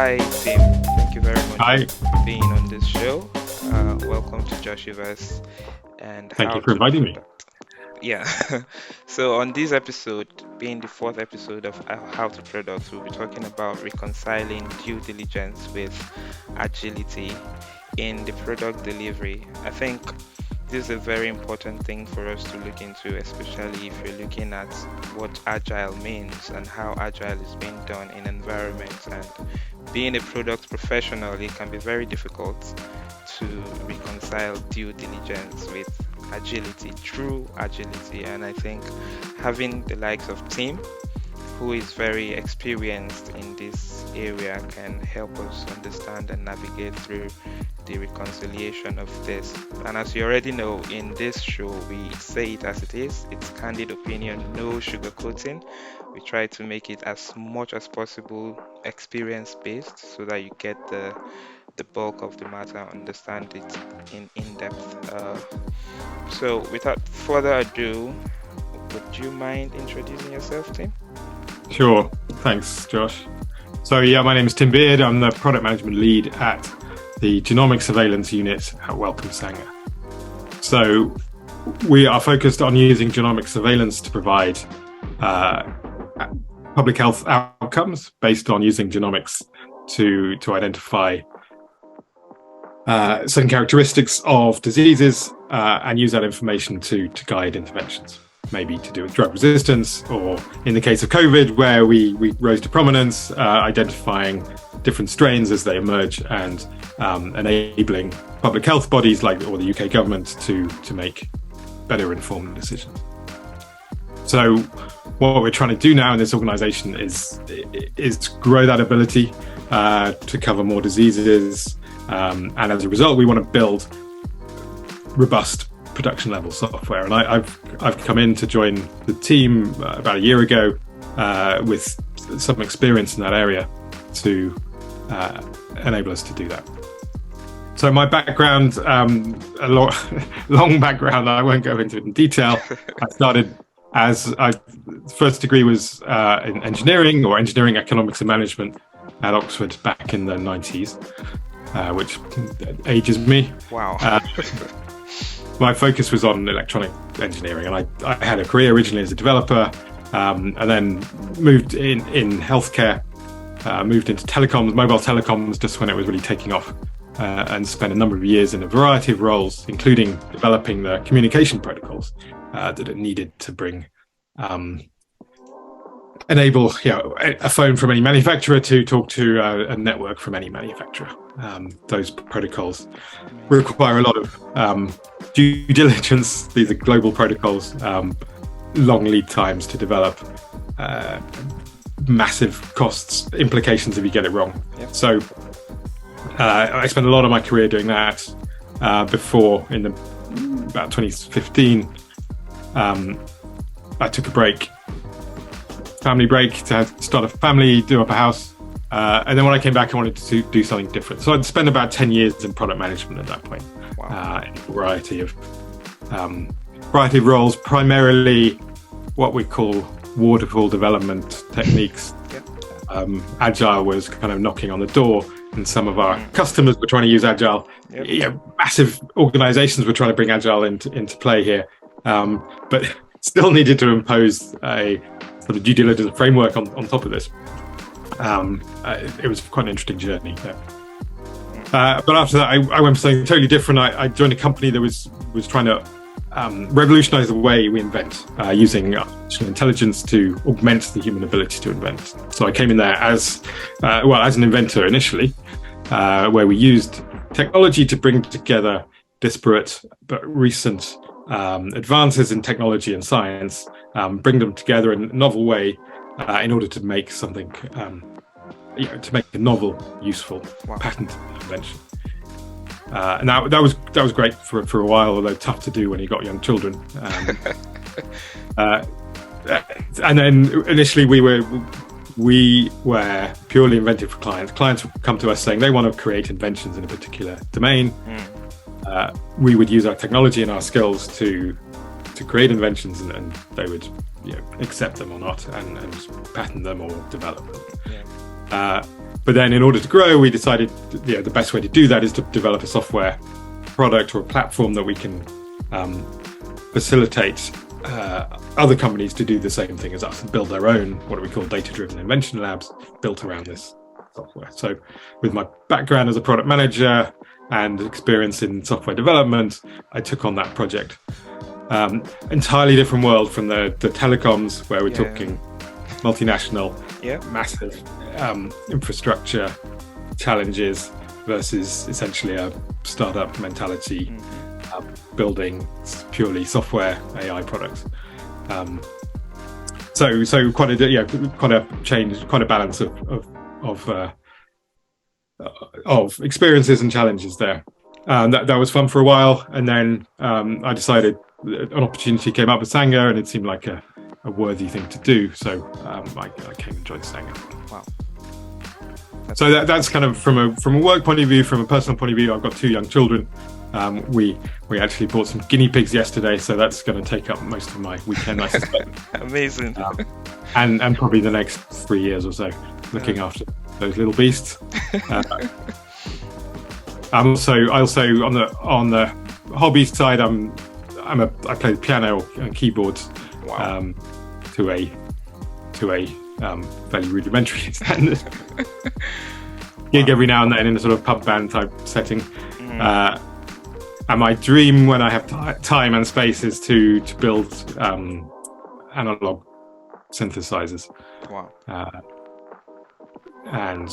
Hi, Tim. Thank you very much Hi, for being on this show. Welcome to Joshiverse and thank How you for to inviting me. Product. Yeah. So on this episode, being the fourth episode of How to Product, we'll be talking about reconciling due diligence with agility in the product delivery. I think this is a very important thing for us to look into, especially if you're looking at what agile means and how agile is being done in environments. And being a product professional, it can be very difficult to reconcile due diligence with agility, true agility. And I think having the likes of Tim, who is very experienced in this area, can help us understand and navigate through the reconciliation of this. And as you already know, in this show, we say it as it is. It's candid opinion, no sugarcoating. We try to make it as much as possible experience based so that you get the bulk of the matter, understand it in depth. So without further ado, would you mind introducing yourself, Tim? Sure, thanks, Josh. So yeah, my name is Tim Beard. I'm the product management lead at the genomic surveillance unit at Wellcome Sanger. So we are focused on using genomic surveillance to provide public health outcomes based on using genomics to identify certain characteristics of diseases and use that information to guide interventions, maybe to do with drug resistance, or in the case of COVID, where we rose to prominence, identifying different strains as they emerge and enabling public health bodies or the UK government to make better informed decisions. So what we're trying to do now in this organization is grow that ability to cover more diseases. And as a result, we want to build robust production level software. And I've come in to join the team about a year ago with some experience in that area to enable us to do that. So my background, a long background, I won't go into it in detail. I started first degree was in engineering or engineering economics and management at Oxford back in the 90s, which ages me. Wow. My focus was on electronic engineering, and I had a career originally as a developer, and then moved in healthcare, moved into telecoms, mobile telecoms, just when it was really taking off, and spent a number of years in a variety of roles, including developing the communication protocols that it needed to enable a phone from any manufacturer to talk to a network from any manufacturer. Those protocols require a lot of due diligence. These are global protocols, long lead times to develop, massive costs, implications if you get it wrong. Yep. So I spent a lot of my career doing that before, about 2015, I took a family break to start a family, do up a house. And then when I came back, I wanted to do something different. So I'd spent about 10 years in product management at that point. Wow. In a variety of roles, primarily what we call waterfall development techniques. Yep. Agile was kind of knocking on the door, and some of our customers were trying to use Agile. Yep. Massive organizations were trying to bring Agile into play here, but still needed to impose a sort of due diligence framework on top of this. It was quite an interesting journey. But after that, I went for something totally different. I joined a company that was trying to revolutionize the way we invent, using artificial intelligence to augment the human ability to invent. So I came in there as an inventor initially, where we used technology to bring together disparate but recent advances in technology and science, bring them together in a novel way in order to make something, to make a novel, useful, patented invention. And that was great for a while, although tough to do when you got young children. And then initially we were purely inventive for clients. Clients would come to us saying they want to create inventions in a particular domain. We would use our technology and our skills to create inventions, and they would accept them or not, and patent them or develop them. But then in order to grow, we decided the best way to do that is to develop a software product or a platform that we can facilitate other companies to do the same thing as us and build their own, what we call data-driven invention labs built around this software. So with my background as a product manager and experience in software development, I took on that project. Entirely different world from the telecoms, where we're talking multinational, massive infrastructure challenges versus essentially a startup mentality, building purely software AI products. So quite a change, quite a balance of experiences and challenges there. That was fun for a while, and then I decided an opportunity came up with Sanger, and it seemed like a worthy thing to do. So I came and joined Sanger. Wow. So that's kind of from a work point of view. From a personal point of view, I've got 2 young children. We actually bought some guinea pigs yesterday, so that's going to take up most of my weekend, I suspect. Amazing. And probably the next 3 years or so, looking after those little beasts. I also on the hobby side, I play the piano and keyboards. Wow. To a fairly rudimentary standard. Gig every now and then in a sort of pub band type setting. And my dream when I have time and space is to build analog synthesizers. Wow. And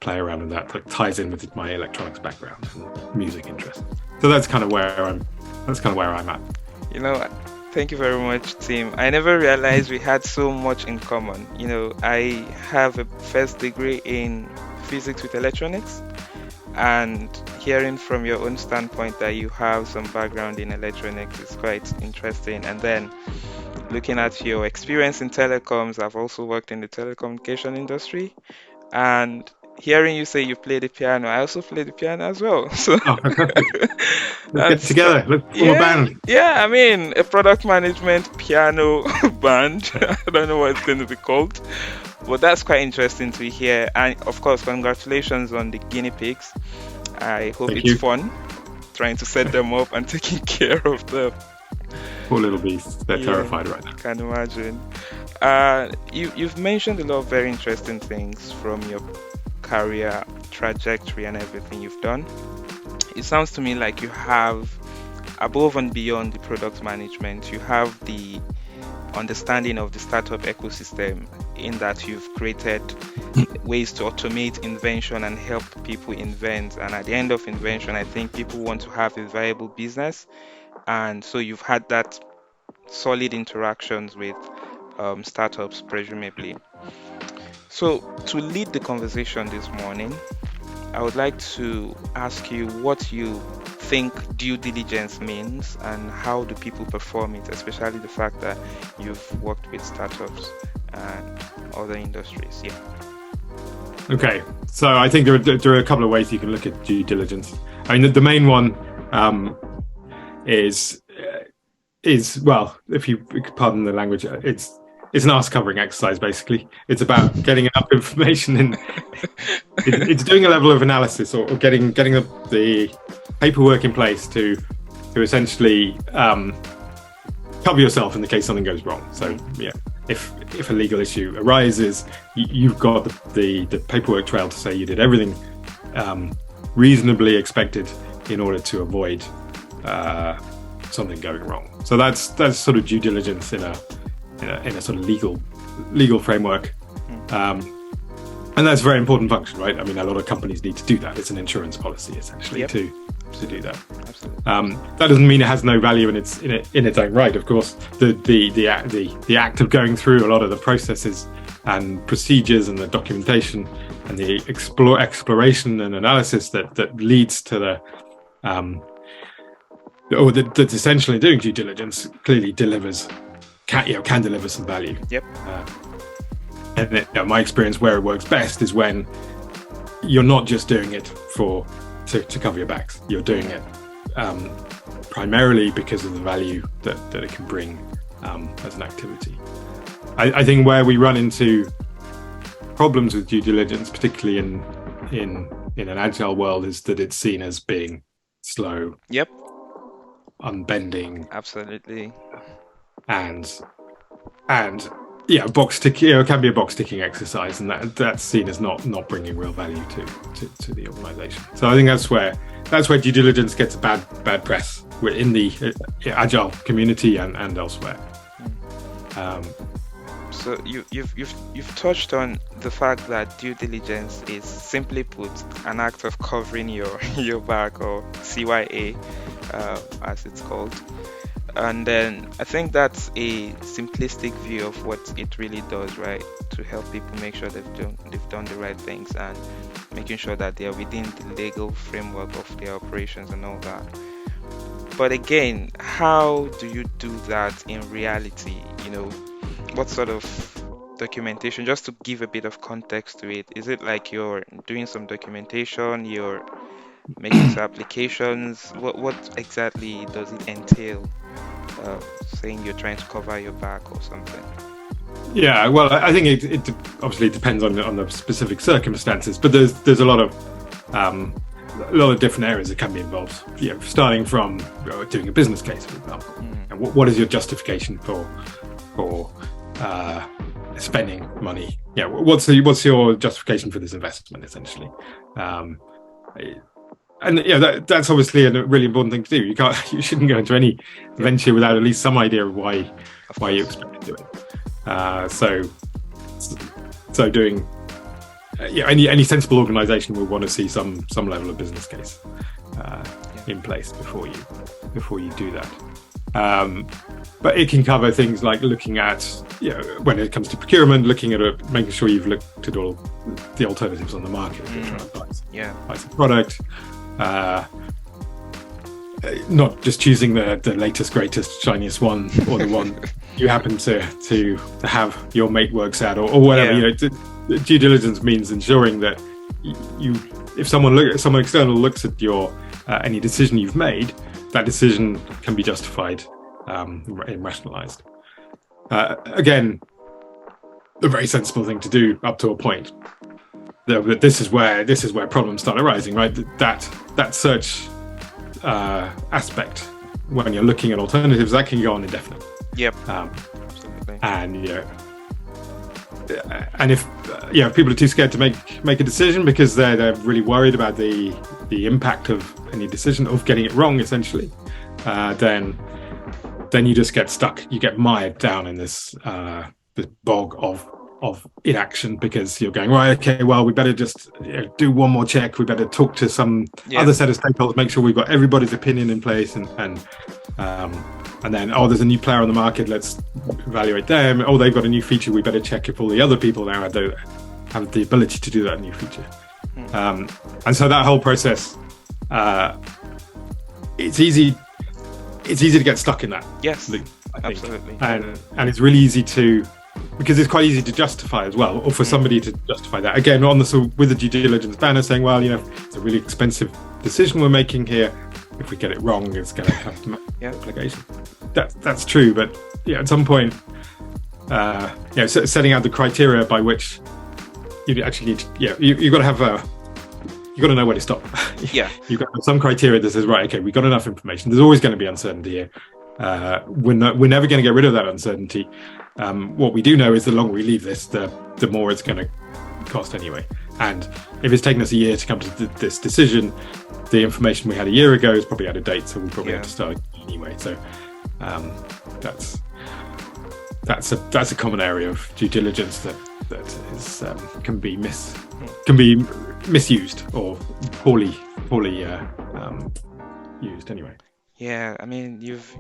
play around with that. That ties in with my electronics background and music interest. So that's kind of where I'm at. Thank you very much, Tim. I never realized we had so much in common. I have a first degree in physics with electronics, and hearing from your own standpoint that you have some background in electronics is quite interesting. And then looking at your experience in telecoms, I've also worked in the telecommunication industry, and hearing you say you play the piano, I also play the piano as well. So let's get together. Let's form a band. Yeah, I mean, a product management piano band. I don't know what it's going to be called, but that's quite interesting to hear. And of course, congratulations on the guinea pigs. I hope it's fun trying to set them up and taking care of them. Poor little beasts. They're terrified right now. Can imagine. You've mentioned a lot of very interesting things from your career trajectory and everything you've done. It sounds to me like you have, above and beyond the product management, you have the understanding of the startup ecosystem, in that you've created ways to automate invention and help people invent. And at the end of invention, I think people want to have a viable business. And so you've had that solid interactions with startups, presumably. So to lead the conversation this morning, I would like to ask you what you think due diligence means and how do people perform it, especially the fact that you've worked with startups and other industries. Yeah. Okay, so I think there are a couple of ways you can look at due diligence. I mean, the main one is well, if you pardon the language, it's an arse covering exercise. Basically, it's about getting enough information and it's doing a level of analysis or getting the paperwork in place to essentially cover yourself in the case something goes wrong. So yeah, if a legal issue arises, you've got the paperwork trail to say you did everything reasonably expected in order to avoid something going wrong. So that's sort of due diligence in a sort of legal framework, and that's a very important function, right? I mean, a lot of companies need to do that. It's an insurance policy essentially to do that. Absolutely. That doesn't mean it has no value in its own right. Of course, the act of going through a lot of the processes and procedures and the documentation and the exploration and analysis that leads to that's essentially doing due diligence clearly can deliver some value. Yep. And my experience where it works best is when you're not just doing it to cover your backs. You're doing it primarily because of the value that it can bring as an activity. I think where we run into problems with due diligence, particularly in an agile world, is that it's seen as being slow, Yep, unbending, absolutely. and and yeah, box tick. It can be a box ticking exercise, and that's seen as not bringing real value to the organization. So I think that's where due diligence gets bad press. We're in the agile community and elsewhere. So you've touched on the fact that due diligence is, simply put, an act of covering your back, or CYA, as it's called. And then I think that's a simplistic view of what it really does, right? To help people make sure they've done the right things, and making sure that they are within the legal framework of their operations and all that. But again, how do you do that in reality? What sort of documentation, just to give a bit of context to it? Is it like you're doing some documentation, you're making some applications? What exactly does it entail? Saying you're trying to cover your back or something? Yeah, well, I think it obviously depends on the specific circumstances, but there's a lot of different areas that can be involved. Starting from doing a business case, for example, and what is your justification for spending money? What's your justification for this investment, essentially? That's obviously a really important thing to do. You shouldn't go into any venture without at least some idea of why you expect to do it. So doing any sensible organization will want to see some level of business case in place before you do that. But it can cover things like looking at, when it comes to procurement, looking at making sure you've looked at all the alternatives on the market if you're trying to buy some product. Not just choosing the latest, greatest, shiniest one, or the one you happen to have your mate works at, or whatever. Due diligence means ensuring that if someone external looks at your any decision you've made, that decision can be justified and rationalized. Again, a very sensible thing to do up to a point. This is where problems start arising, right? That search aspect, when you're looking at alternatives, that can go on indefinitely. Yep. Absolutely. And if people are too scared to make a decision because they're really worried about the impact of any decision, of getting it wrong, essentially, then you just get stuck. You get mired down in this bog of inaction, because you're going, right, okay, well, we better just do one more check. We better talk to some other set of stakeholders, make sure we've got everybody's opinion in place, and then, there's a new player on the market, let's evaluate them. They've got a new feature, we better check if all the other people now have the ability to do that new feature. And so that whole process, it's easy to get stuck in that. Yes, loop, I think. absolutely. And it's really easy because it's quite easy to justify as well, or for somebody to justify that. Again, with the due diligence banner saying, well, it's a really expensive decision we're making here. If we get it wrong, it's going to have to make application. That's true, but at some point, setting out the criteria by which you actually need, you've got to have you've got to know where to stop. You've got to have some criteria that says, right, okay, we've got enough information. There's always going to be uncertainty here. We're never going to get rid of that uncertainty. What we do know is the longer we leave this, the more it's going to cost anyway. And if it's taken us a year to come to this decision, the information we had a year ago is probably out of date, so we probably have to start anyway. So that's a common area of due diligence that is can be misused or poorly used anyway. Yeah, I mean, you've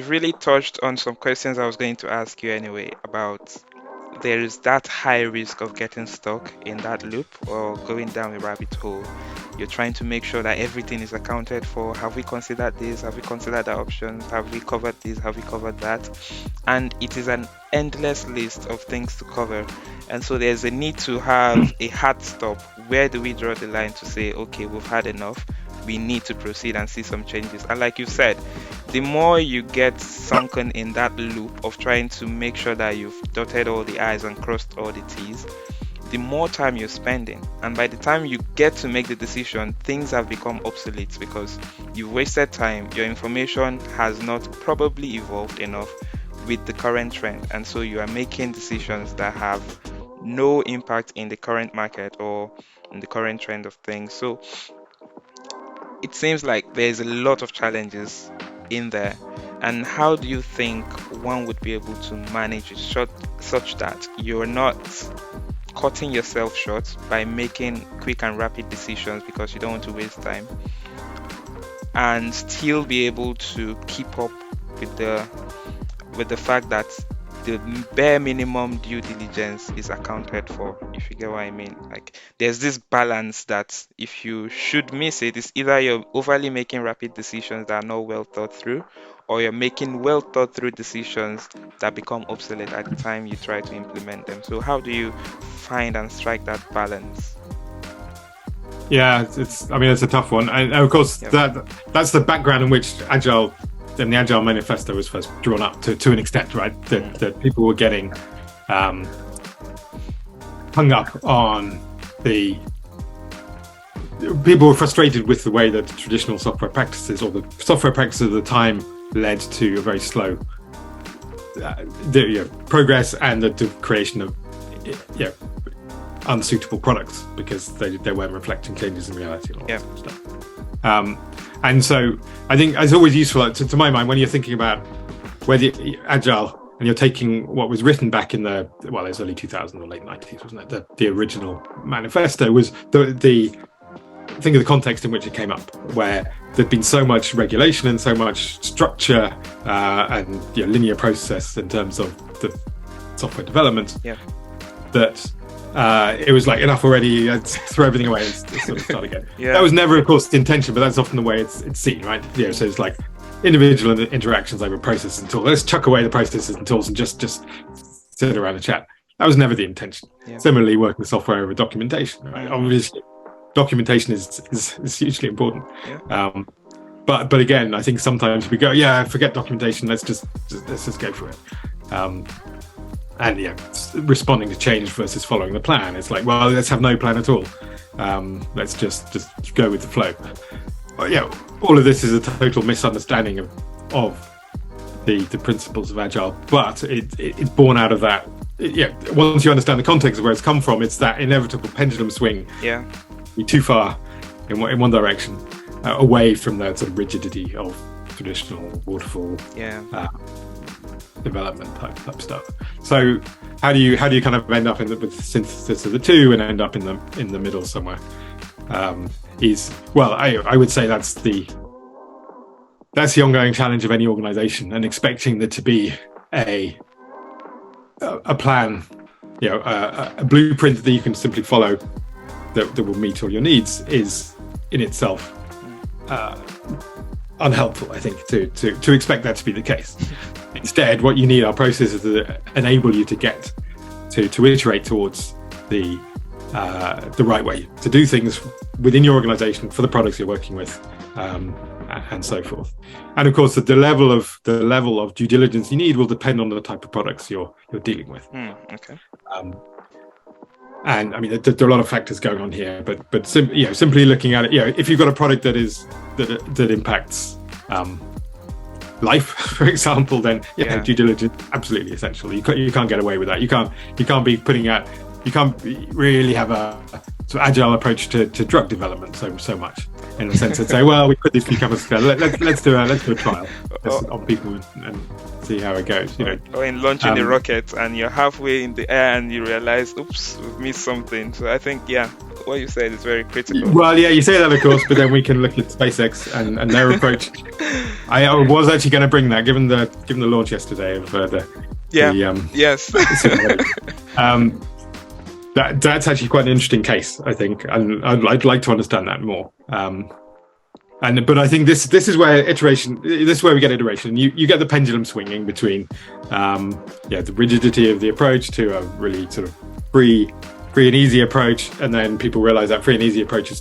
really touched on some questions I was going to ask you anyway, about there is that high risk of getting stuck in that loop or going down a rabbit hole. You're trying to make sure that everything is accounted for. Have we considered this? Have we considered the options? Have we covered this? Have we covered that? And it is an endless list of things to cover. And so there's a need to have a hard stop. Where do we draw the line to say, okay, we've had enough? We need to proceed and see some changes. And like you said, the more you get sunken in that loop of trying to make sure that you've dotted all the I's and crossed all the T's, the more time you're spending. And by the time you get to make the decision, things have become obsolete because you've wasted time. Your information has not probably evolved enough with the current trend. And so you are making decisions that have no impact in the current market or in the current trend of things. So it seems like there's a lot of challenges in there. And how do you think one would be able to manage it such that you're not cutting yourself short by making quick and rapid decisions because you don't want to waste time, and still be able to keep up with the fact that the bare minimum due diligence is accounted for, if you get what I mean? Like, there's this balance that if you should miss it, it's either you're overly making rapid decisions that are not well thought through, or you're making well thought through decisions that become obsolete at the time you try to implement them. So how do you find and strike that balance? Yeah, I mean, it's a tough one, and of course that's the background in which Agile and the Agile Manifesto was first drawn up to an extent, right? That people were getting hung up on people were frustrated with the way that traditional software practices, or the software practices of the time, led to a very slow progress and the creation of unsuitable products because they weren't reflecting changes in reality and all that sort of stuff. And so I think it's always useful, to my mind, when you're thinking about whether Agile and you're taking what was written back in it was early 2000s or late 90s, wasn't it? The original manifesto was think of the context in which it came up, where there'd been so much regulation and so much structure and linear process in terms of the software development that it was like, enough already, let's throw everything away and sort of start again. That was never, of course, the intention, but that's often the way it's seen, right? So it's like individual interactions over processes and tools. Let's chuck away the processes and tools and just sit around and chat. That was never the intention. Similarly, working with software over documentation, right? Obviously, documentation is hugely important. But again, I think sometimes we go, forget documentation, let's just go for it. And responding to change versus following the plan. It's like, well, let's have no plan at all. Let's just go with the flow. All of this is a total misunderstanding of the principles of Agile, but it's born out of that. Once you understand the context of where it's come from, it's that inevitable pendulum swing. Be too far in one direction, away from the sort of rigidity of traditional waterfall development type stuff. So how do you kind of end up with the synthesis of the two and end up in the middle somewhere? I would say that's the ongoing challenge of any organization, and expecting there to be a plan, a blueprint that you can simply follow that will meet all your needs is in itself unhelpful, I think, to expect that to be the case. Instead, what you need are processes that enable you to get to iterate towards the right way to do things within your organization for the products you're working with, and so forth. And of course, the level of due diligence you need will depend on the type of products you're dealing with. And I mean, there are a lot of factors going on here, but simply looking at it, if you've got a product that impacts life, for example, then due diligence absolutely essential. You can't get away with that. You can't really have a sort of agile approach to drug development so much, in the sense that say, well, we put these few companies together, let's do a trial on people and see how it goes. Or in launching the rocket and you're halfway in the air and you realize, oops, we've missed something. So I think what you said is very critical. Well, you say that, of course, but then we can look at SpaceX and their approach. I was actually going to bring that, given the launch yesterday of that's actually quite an interesting case, I think, and I'd like to understand that more. But I think this is where we get iteration. You get the pendulum swinging between the rigidity of the approach to a really sort of free and easy approach, and then people realize that free and easy approach is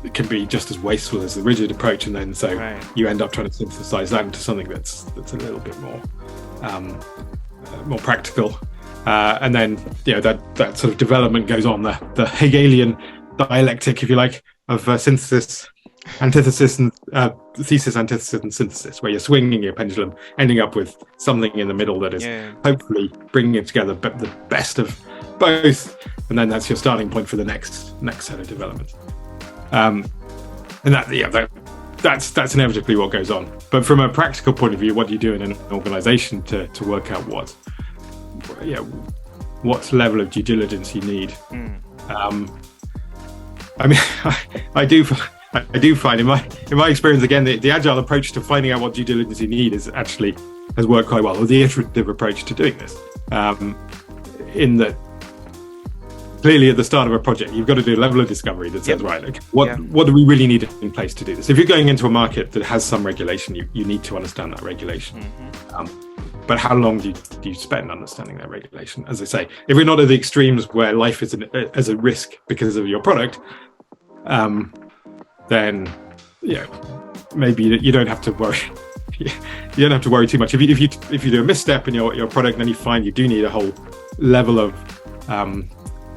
it can be just as wasteful as the rigid approach, and then so Right. you end up trying to synthesize that into something that's a little bit more practical. And then that sort of development goes on, the Hegelian dialectic, if you like, of synthesis, antithesis, and thesis, antithesis, and synthesis, where you're swinging your pendulum, ending up with something in the middle that is hopefully bringing it together, but the best of both, and then that's your starting point for the next set of developments. And that's inevitably what goes on. But from a practical point of view, what do you do in an organization to work out what level of due diligence you need? I mean, I do find in my experience, again, the agile approach to finding out what due diligence you need has worked quite well, or the iterative approach to doing this. In that, clearly at the start of a project, you've got to do a level of discovery that says, right, okay, what do we really need in place to do this? If you're going into a market that has some regulation, you need to understand that regulation. But how long do you spend understanding that regulation? As I say, if we're not at the extremes where life is as a risk because of your product, then maybe you don't have to worry. You don't have to worry too much. If you do a misstep in your product, then you find you do need a whole level of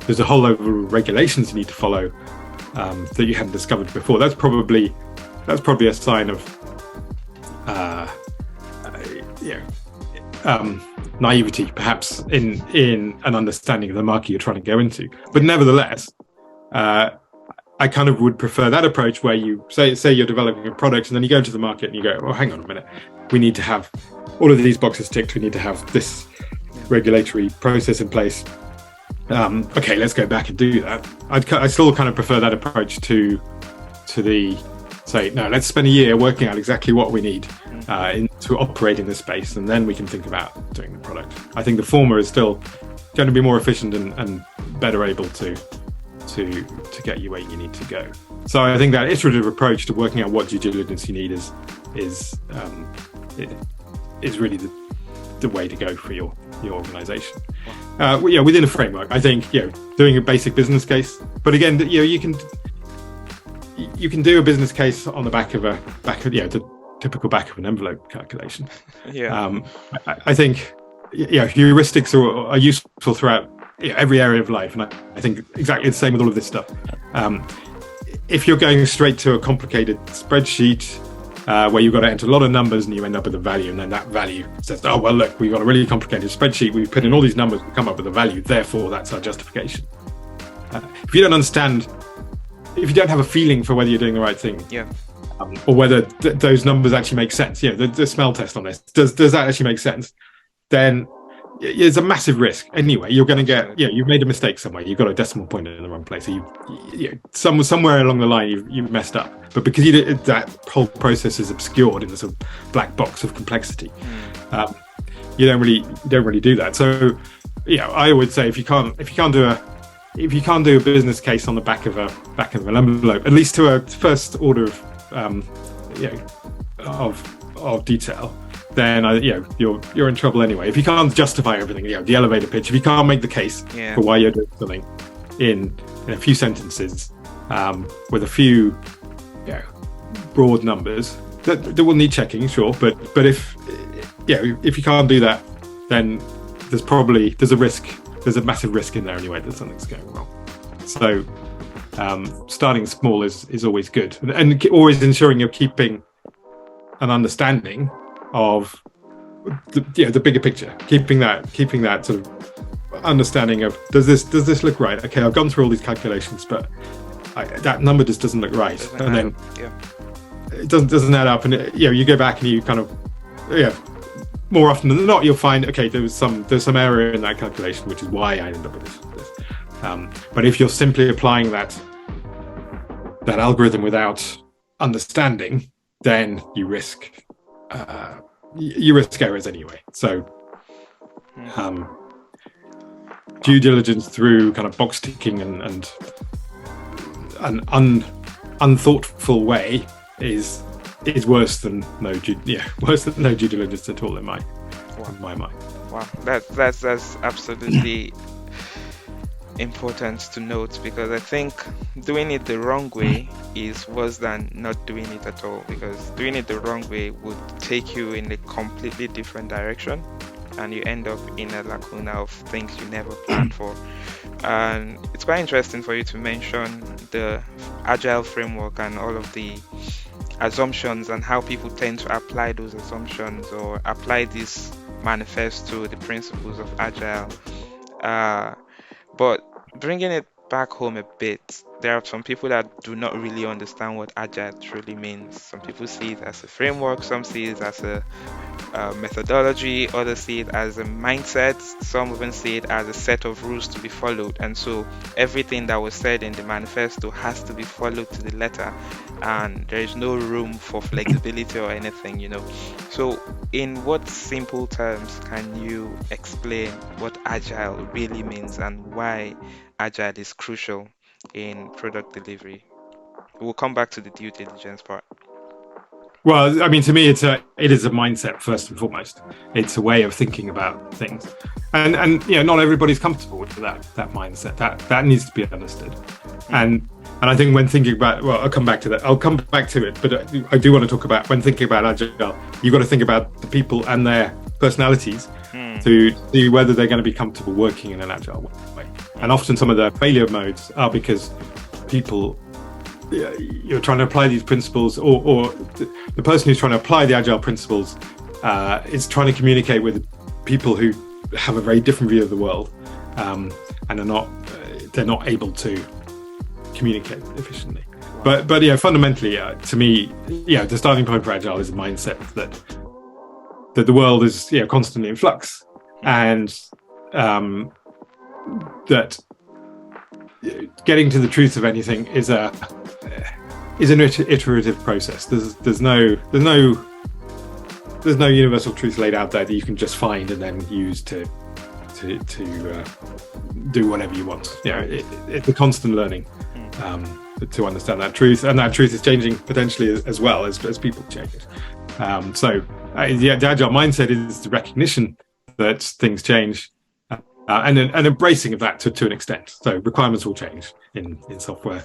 there's a whole level of regulations you need to follow that you hadn't discovered before. That's probably a sign of naivety, perhaps, in an understanding of the market you're trying to go into. But nevertheless, I kind of would prefer that approach where you say you're developing a product and then you go into the market and you go, oh, hang on a minute, we need to have all of these boxes ticked, we need to have this regulatory process in place. Okay, let's go back and do that. I still kind of prefer that approach to the say, no, let's spend a year working out exactly what we need to operate in this space, and then we can think about doing the product. I think the former is still going to be more efficient and better able to get you where you need to go. So I think that iterative approach to working out what due diligence you need is really the way to go for your organization. Within a framework, I think doing a basic business case. But again, you can do a business case on the back of the typical back of an envelope calculation. I think heuristics are useful throughout every area of life, and I think exactly the same with all of this stuff. If you're going straight to a complicated spreadsheet where you've got to enter a lot of numbers and you end up with a value, and then that value says, oh well, look, we've got a really complicated spreadsheet, we've put in all these numbers, we come up with a value, therefore that's our justification. If you don't understand, if you don't have a feeling for whether you're doing the right thing, or whether those numbers actually make sense, the smell test on this, does that actually make sense, then it's a massive risk. Anyway, you're going to get, you've made a mistake somewhere, you've got a decimal point in the wrong place, so somewhere along the line you've messed up, but because that whole process is obscured in this sort of black box of complexity, you don't really do that. So I would say if you can't do a business case on the back of an envelope, at least to a first order of detail, then you're in trouble anyway. If you can't justify everything, the elevator pitch, if you can't make the case for why you're doing something in a few sentences, with a few broad numbers that will need checking, sure, but if you can't do that, then there's a risk. There's a massive risk in there anyway that something's going wrong. So starting small is always good, and always ensuring you're keeping an understanding of the bigger picture, keeping that sort of understanding of does this look right? Okay, I've gone through all these calculations, but that number just doesn't look right, and then it doesn't add up, and you go back and you kind of more often than not, you'll find, okay, there's some error in that calculation, which is why I ended up with this. But if you're simply applying that algorithm without understanding, then you risk errors anyway. So due diligence through kind of box ticking and an unthoughtful way is worse than no due diligence at all in my mind. Wow, that's absolutely important to note because I think doing it the wrong way is worse than not doing it at all, because doing it the wrong way would take you in a completely different direction and you end up in a lacuna of things you never planned for. And it's quite interesting for you to mention the agile framework and all of the assumptions and how people tend to apply those assumptions or apply this manifesto, the principles of agile. Uh, but bringing it back home a bit, there are some people that do not really understand what agile truly means. Some people see it as a framework, some see it as a methodology, others see it as a mindset, some even see it as a set of rules to be followed. And so everything that was said in the manifesto has to be followed to the letter, and there is no room for flexibility or anything. So, in what simple terms can you explain what agile really means and why agile is crucial in product delivery? We'll come back to the due diligence part. Well, I mean, to me, it is a mindset first and foremost. It's a way of thinking about things, and not everybody's comfortable with that mindset. That needs to be understood, and I think when thinking about, well, I'll come back to that. I'll come back to it, but I do want to talk about when thinking about agile, you've got to think about the people and their personalities to see whether they're going to be comfortable working in an agile way. And often some of the failure modes are because people, you're trying to apply these principles, or the person who's trying to apply the agile principles is trying to communicate with people who have a very different view of the world, and they're not able to communicate efficiently. But yeah, fundamentally, to me, the starting point for agile is a mindset that the world is constantly in flux, and that getting to the truth of anything is an iterative process. There's no universal truth laid out there that you can just find and then use to do whatever you want. It's a constant learning to understand that truth, and that truth is changing potentially as well as people change it. The agile mindset is the recognition that things change, and an embracing of that to an extent. So requirements will change in software.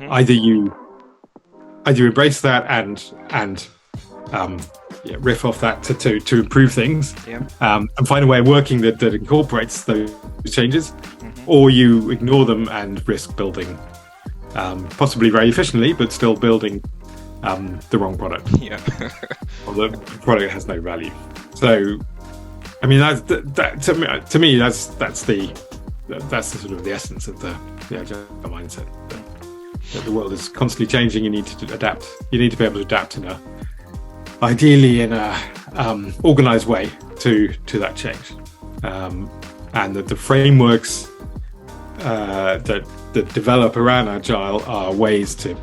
Either you embrace that and riff off that to improve things, and find a way of working that incorporates those changes, or you ignore them and risk building, possibly very efficiently, but still building the wrong product. Or the product has no value. So, I mean, to me, that's the sort of the essence of the agile mindset. That the world is constantly changing. You need to adapt. You need to be able to adapt ideally in a organized way to that change, and that the frameworks that develop around agile are ways to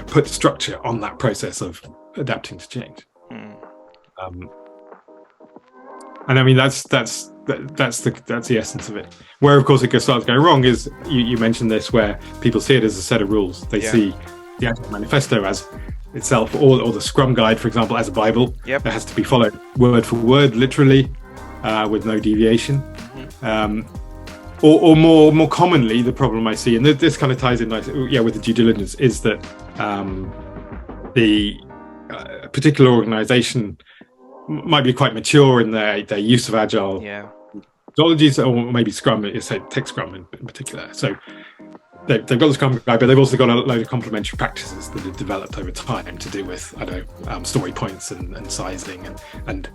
put structure on that process of adapting to change. And I mean that's the essence of it. Where of course it starts going wrong is you mentioned this, where people see it as a set of rules. They see the Agile Manifesto as itself, or the Scrum Guide, for example, as a Bible that has to be followed word for word, literally, with no deviation. Or more commonly, the problem I see, and this kind of ties in nicely, with the due diligence, is that the particular organization might be quite mature in their use of agile methodologies, or maybe Scrum. Take Scrum in particular. So they've got the Scrum Guide, but they've also got a load of complementary practices that have developed over time to do with story points and sizing and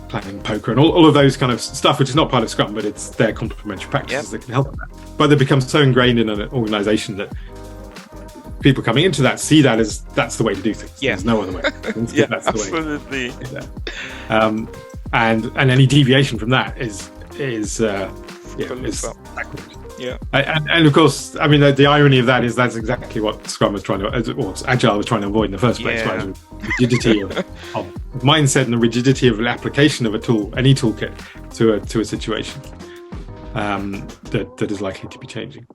planning poker and all of those kind of stuff, which is not part of Scrum, but it's their complementary practices that can help with that. But they become so ingrained in an organization that people coming into that see that as that's the way to do things. There's no other way. That's absolutely. The way. And any deviation from that is backward. And of course, I mean, the irony of that is that's exactly what Scrum was trying to, or Agile was trying to avoid in the first place, right? The rigidity of mindset and the rigidity of the application of a tool, any toolkit, to a situation that is likely to be changing.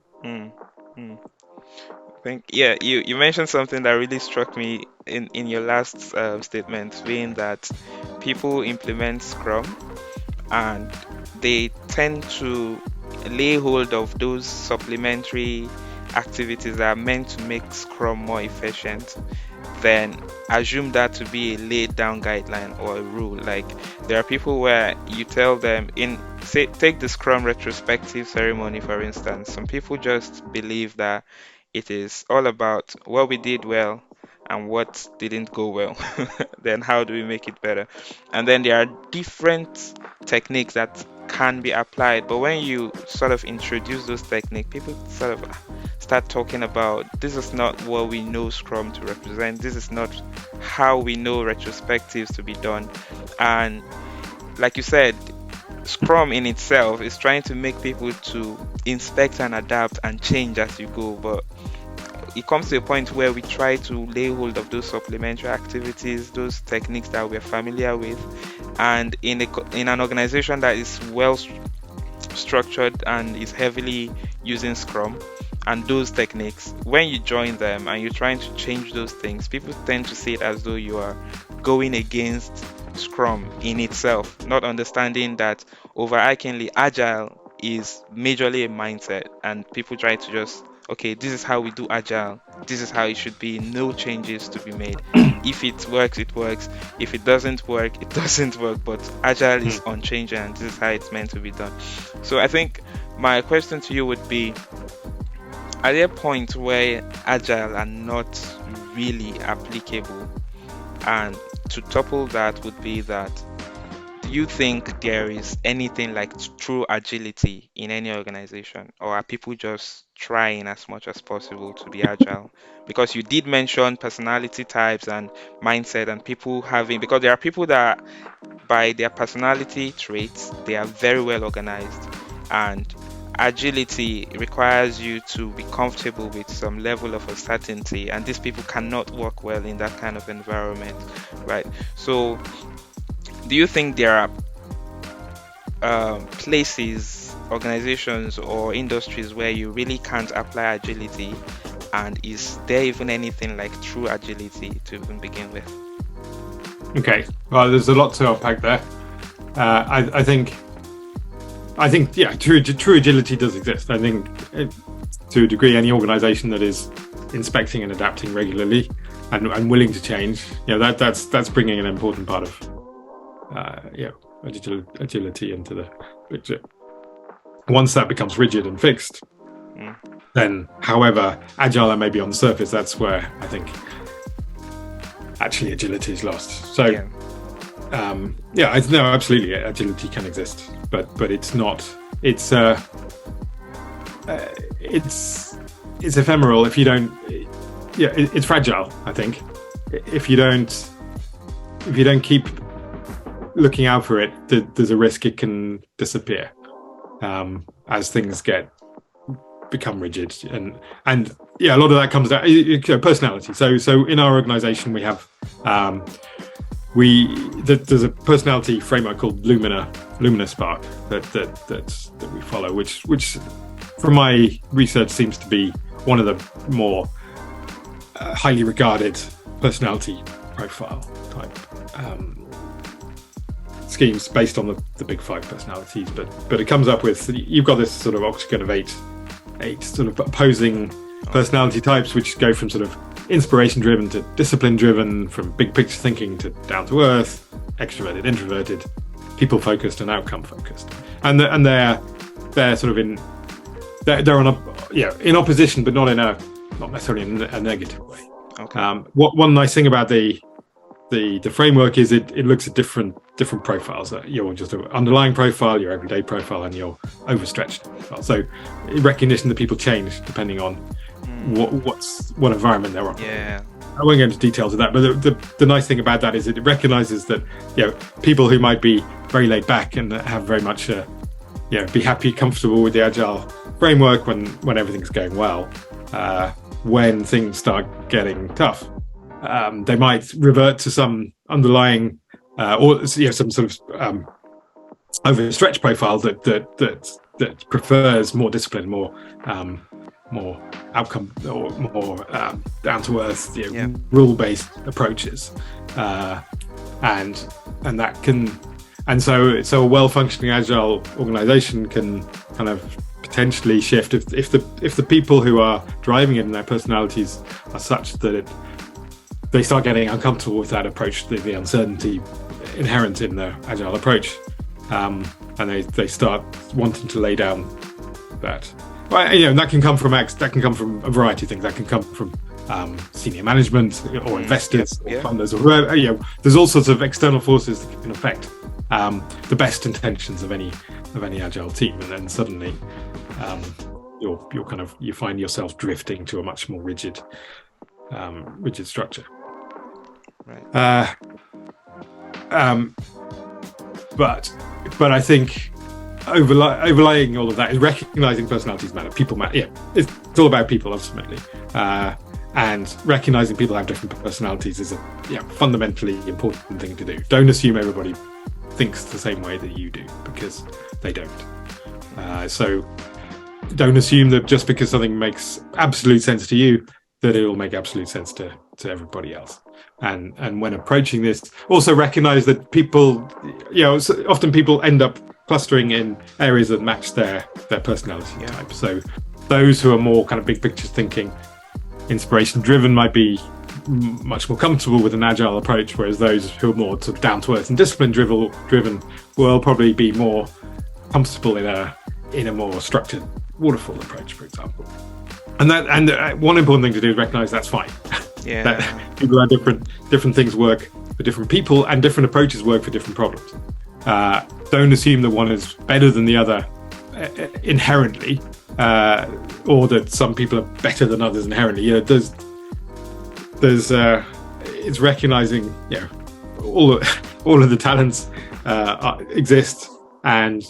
I think you mentioned something that really struck me in your last statement, being that people implement Scrum and they tend to lay hold of those supplementary activities that are meant to make Scrum more efficient, then assume that to be a laid down guideline or a rule. Like, there are people where you tell them, in say, take the Scrum retrospective ceremony for instance. Some people just believe that it is all about what we did well and what didn't go well. Then how do we make it better? And then there are different techniques that can be applied, but when you sort of introduce those techniques, people sort of start talking about, this is not what we know Scrum to represent, this is not how we know retrospectives to be done. And like you said, Scrum in itself is trying to make people to inspect and adapt and change as you go, but it comes to a point where we try to lay hold of those supplementary activities, those techniques that we're familiar with, and in an organization that is well structured and is heavily using Scrum and those techniques, when you join them and you're trying to change those things, people tend to see it as though you are going against Scrum in itself, not understanding that overarchingly agile is majorly a mindset, and people try to just, okay, this is how we do agile, this is how it should be, no changes to be made. If it works, it works. If it doesn't work, it doesn't work. But agile is unchanging, and this is how it's meant to be done. So I think my question to you would be, are there points where agile are not really applicable? And to topple that would be that, do you think there is anything like true agility in any organization, or are people just trying as much as possible to be agile? Because you did mention personality types and mindset, and people having, because there are people that by their personality traits they are very well organized, and agility requires you to be comfortable with some level of uncertainty, and these people cannot work well in that kind of environment, right? So do you think there are places, organizations, or industries where you really can't apply agility? And is there even anything like true agility to even begin with? Okay, well, there's a lot to unpack there. I think, yeah, true agility does exist. I think, to a degree, any organization that is inspecting and adapting regularly and willing to change, that's bringing an important part of agility into the picture. Once that becomes rigid and fixed, then however agile that may be on the surface, that's where I think actually agility is lost. So no, absolutely, agility can exist, but it's not. It's ephemeral if you don't. Yeah, it's fragile. I think if you don't keep looking out for it, there's a risk it can disappear as things become rigid, and yeah, a lot of that comes down personality. So in our organization we have there's a personality framework called Lumina Spark that we follow, which from my research seems to be one of the more highly regarded personality profile type schemes based on the big five personalities, but it comes up with, you've got this sort of octagon of eight sort of opposing personality types, which go from sort of inspiration driven to discipline driven, from big picture thinking to down to earth, extroverted, introverted, people focused, and outcome focused, and they're sort of they're in opposition, but not necessarily in a negative way. Okay. One nice thing about the framework is it looks at different profiles. Your just an underlying profile, your everyday profile, and your overstretched profile. So recognition that people change depending on what environment they're on. Yeah. I won't go into details of that, but the nice thing about that is it recognizes that people who might be very laid back and have very much be happy, comfortable with the agile framework when everything's going well, when things start getting tough, they might revert to some underlying or some sort of overstretched profile that prefers more discipline, more outcome, or more down to earth, rule based approaches, and that can, and so a well functioning agile organization can kind of potentially shift if the people who are driving it and their personalities are such that they start getting uncomfortable with that approach, the uncertainty inherent in the agile approach, and they start wanting to lay down that. Well, you know, that can come from a variety of things. That can come from senior management or investors or funders or whoever. You know, there's all sorts of external forces that can affect the best intentions of any agile team, and then suddenly you find yourself drifting to a much more rigid structure. Right. But I think overlaying all of that is recognizing personalities matter. People matter. Yeah, it's all about people ultimately. And recognizing people have different personalities is a fundamentally important thing to do. Don't assume everybody thinks the same way that you do, because they don't. So don't assume that just because something makes absolute sense to you, that it will make absolute sense to everybody else. And when approaching this, also recognize that people, often people end up clustering in areas that match their personality type. So those who are more kind of big picture thinking, inspiration driven, might be much more comfortable with an agile approach, whereas those who are more sort of down to earth and discipline driven will probably be more comfortable in a more structured waterfall approach, for example. And one important thing to do is recognize that's fine. Yeah. That people are different things work for different people, and different approaches work for different problems. Don't assume that one is better than the other inherently, or that some people are better than others inherently. It's recognizing all of the talents exist, and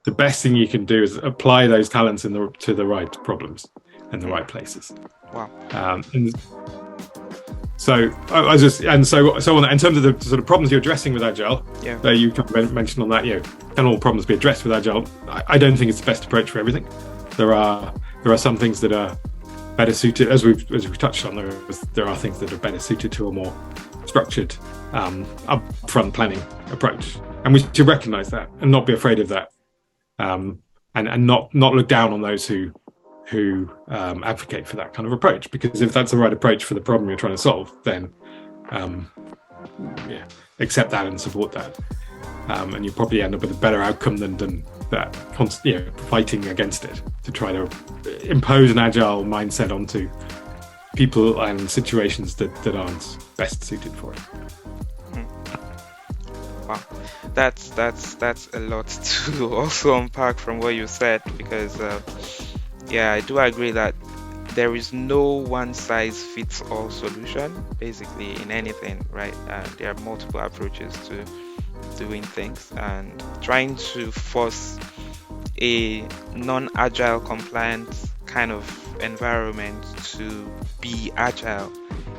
the best thing you can do is apply those talents to the right problems and the right places. Wow. And so in terms of the sort of problems you're addressing with agile, you mentioned on that, can all problems be addressed with agile? I don't think it's the best approach for everything. There are some things that are better suited, as we've touched on. There are things that are better suited to a more structured, upfront planning approach, and we should recognise that and not be afraid of that, and not look down on those who advocate for that kind of approach, because if that's the right approach for the problem you're trying to solve, then accept that and support that, and you probably end up with a better outcome than that fighting against it to try to impose an agile mindset onto people and situations that aren't best suited for it. Wow, that's a lot to also unpack from what you said, because I do agree that there is no one size fits all solution basically in anything, right? There are multiple approaches to doing things, and trying to force a non-agile compliant kind of environment to be agile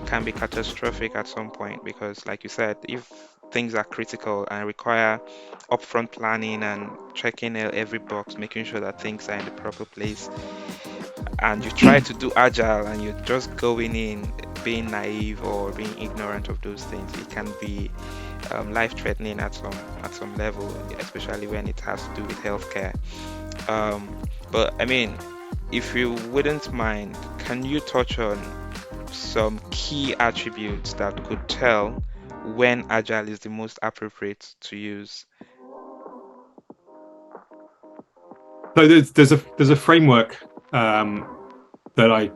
can be catastrophic at some point, because like you said, if things are critical and require upfront planning and checking every box, making sure that things are in the proper place, and you try to do agile and you're just going in being naive or being ignorant of those things, it can be life-threatening at some level, especially when it has to do with healthcare. But I mean, if you wouldn't mind, can you touch on some key attributes that could tell when agile is the most appropriate to use? So there's a framework that I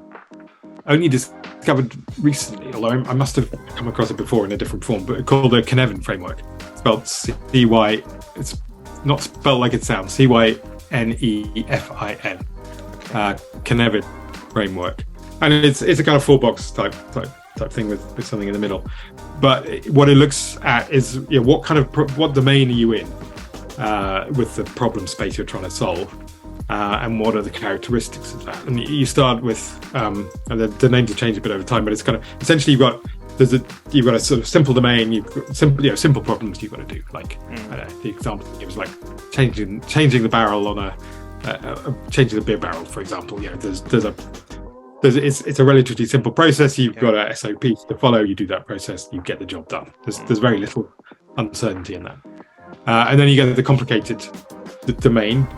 only discovered recently, although I must have come across it before in a different form, but called the Cynefin framework. Spelled C-Y. It's not spelled like it sounds. C-Y-N-E-F-I-N. Cynefin framework, and it's a kind of 4-box type thing with something in the middle. But what it looks at is what domain are you in with the problem space you're trying to solve. And what are the characteristics of that? And you start with, and the names have changed a bit over time, but it's kind of essentially you've got a sort of simple domain, you've got simple problems you've got to do. Like the example it was like changing the barrel on changing the beer barrel, for example. It's a relatively simple process. You've got a SOP to follow. You do that process, you get the job done. There's very little uncertainty in that. And then you get the complicated domain.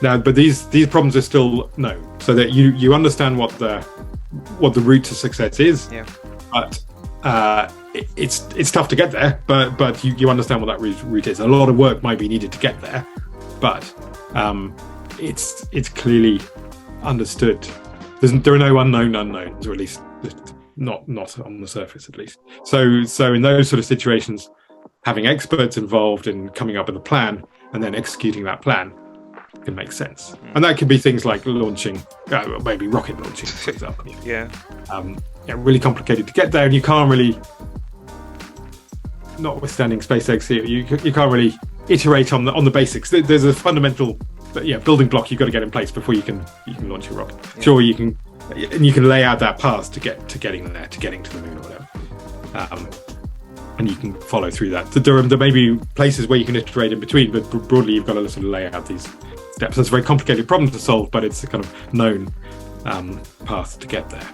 Now, but these problems are still known, so that you understand what the route to success is. Yeah. But it's tough to get there. But you understand what that route is. A lot of work might be needed to get there, but it's clearly understood. There are no unknown unknowns, or at least not on the surface, at least. So in those sort of situations, having experts involved in coming up with a plan and then executing that plan can make sense. And that could be things like launching, maybe rocket launching, for example. Yeah. Really complicated to get there, and you can't really, notwithstanding SpaceX, you can't really iterate on the basics. There's a fundamental building block you've got to get in place before you can launch your rocket. Yeah. Sure, you can lay out that path to getting there, to getting to the moon or whatever. And you can follow through that. There may be places where you can iterate in between, but broadly you've got to sort of lay out these steps. It's a very complicated problem to solve, but it's a kind of known path to get there.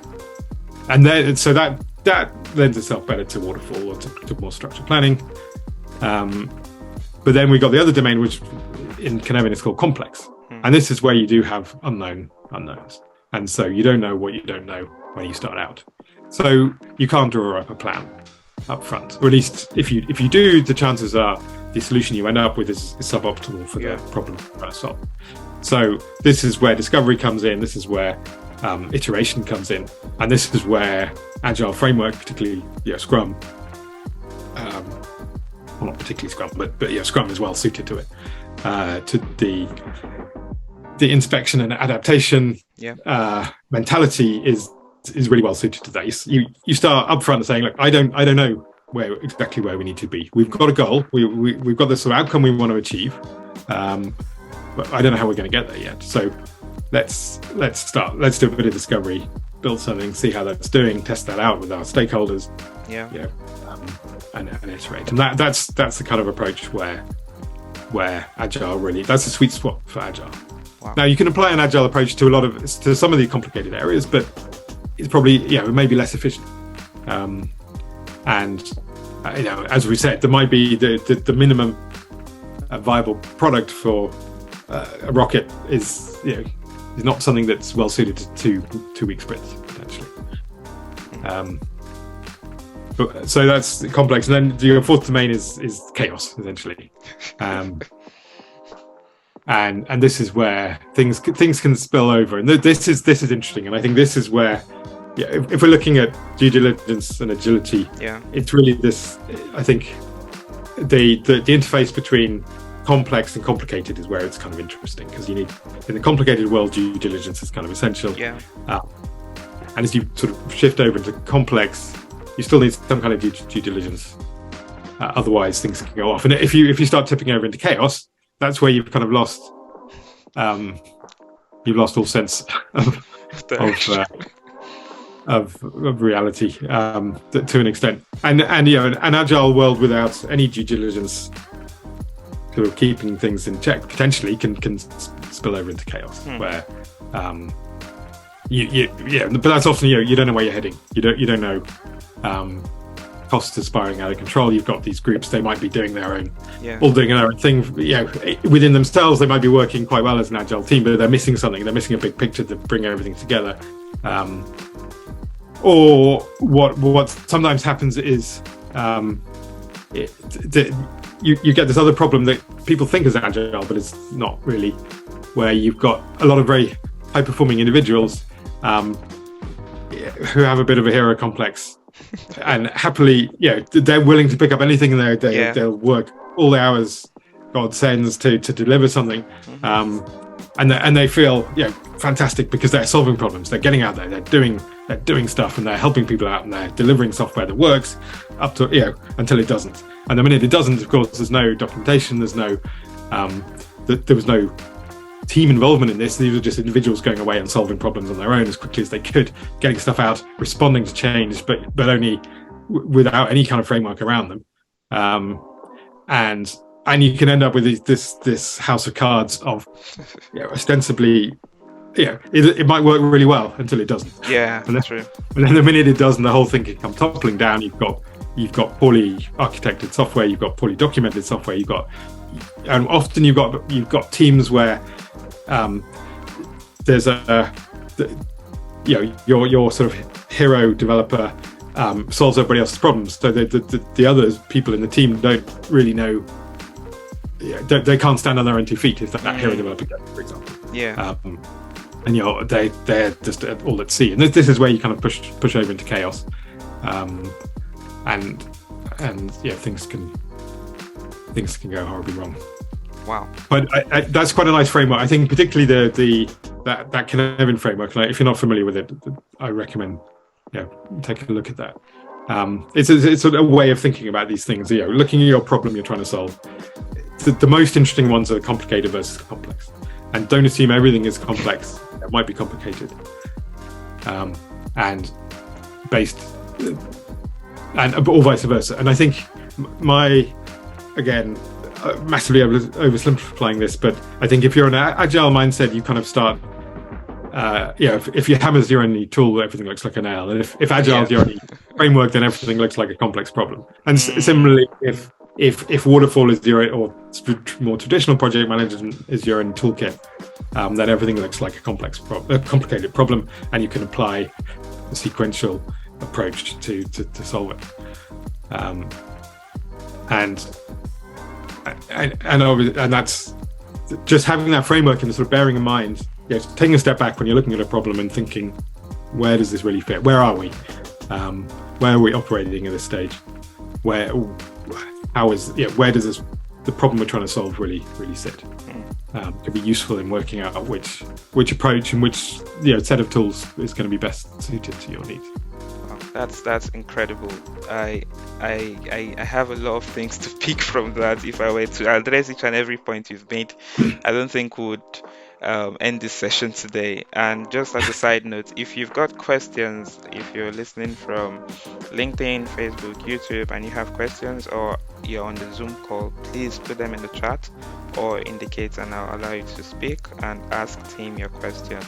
And then, so that lends itself better to waterfall or to more structured planning. But then we've got the other domain, which in Cynefin is called complex. And this is where you do have unknowns. And so you don't know what you don't know when you start out. So you can't draw up a plan up front, or at least if you do, the chances are the solution you end up with is suboptimal for the problem you're trying to solve. So this is where discovery comes in. This is where iteration comes in, and this is where agile framework, particularly Scrum, well, not particularly Scrum, but Scrum is well suited to it, to the inspection and adaptation mentality is really well suited to that. You start up front saying, look, I don't know exactly where we need to be. We've got a goal. We've got this sort of outcome we want to achieve, but I don't know how we're going to get there yet. So let's start. Let's do a bit of discovery, build something, see how that's doing, test that out with our stakeholders. And iterate. And that's the kind of approach where agile really, that's a sweet spot for agile. Wow. Now you can apply an agile approach to some of the complicated areas, but it's probably it may be less efficient. And as we said, there might be the minimum viable product for a rocket is not something that's well suited to 2 week sprints potentially. So that's complex, and then your fourth domain is chaos essentially, and this is where things can spill over, and this is interesting, and I think this is where if we're looking at due diligence and agility, it's really this. I think the interface between complex and complicated is where it's kind of interesting, because you need, in the complicated world, due diligence is kind of essential. And as you sort of shift over into complex, you still need some kind of due diligence. Otherwise, things can go off. And if you start tipping over into chaos, that's where you've kind of lost all sense of reality to an extent. And an agile world without any due diligence sort of keeping things in check potentially can spill over into chaos, where but that's often you don't know where you're heading. You don't know. Costs are spiraling out of control. You've got these groups; they might be doing their own, all doing their own thing. Within themselves, they might be working quite well as an agile team, but they're missing something. They're missing a big picture to bring everything together. Or what sometimes happens is you get this other problem that people think is agile, but it's not really, where you've got a lot of very high-performing individuals who have a bit of a hero complex, and happily, they're willing to pick up anything, and they'll work all the hours God sends to deliver something, and they feel fantastic because they're solving problems, they're getting out there, they're doing stuff, and they're helping people out, and they're delivering software that works up to until it doesn't. And the minute it doesn't, of course, there's no documentation, there's no there was no team involvement in this. These were just individuals going away and solving problems on their own as quickly as they could, getting stuff out, responding to change, but only without any kind of framework around them. And you can end up with this house of cards of ostensibly, it might work really well until it doesn't. That's true. And then the minute it doesn't, the whole thing can come toppling down. You've got poorly architected software, you've got poorly documented software, and often you've got teams where there's your sort of hero developer solves everybody else's problems. So the other people in the team don't really know. They can't stand on their own 2 feet if that hero developer goes, for example. Yeah. And they're just all at sea. And this is where you kind of push over into chaos, and things can go horribly wrong. Wow. But that's quite a nice framework. I think particularly that Cynefin framework. Like, if you're not familiar with it, I recommend take a look at that. It's sort of a way of thinking about these things. Looking at your problem you're trying to solve. The most interesting ones are complicated versus complex, and don't assume everything is complex. It might be complicated, and based, or vice versa. And I think massively oversimplifying this, but I think if you're in an agile mindset, you kind of start. If your hammer's your only tool, everything looks like a nail, and if agile is your only framework, then everything looks like a complex problem. And similarly, if waterfall is or more traditional project management is your own toolkit, then everything looks like a complicated problem, and you can apply a sequential approach to solve it. And that's just having that framework and sort of bearing in mind, taking a step back when you're looking at a problem and thinking, where does this really fit? Where are we? Where are we operating at this stage? Where does the problem we're trying to solve really sit? Could be useful in working out which approach and which set of tools is going to be best suited to your needs. Wow, that's incredible. I have a lot of things to pick from that. If I were to address each and every point you've made, I don't think would end this session today. And just as a side note, if you've got questions, if you're listening from LinkedIn, Facebook, YouTube, and you have questions, or you're on the Zoom call, please put them in the chat or indicate, and I'll allow you to speak and ask Tim your question.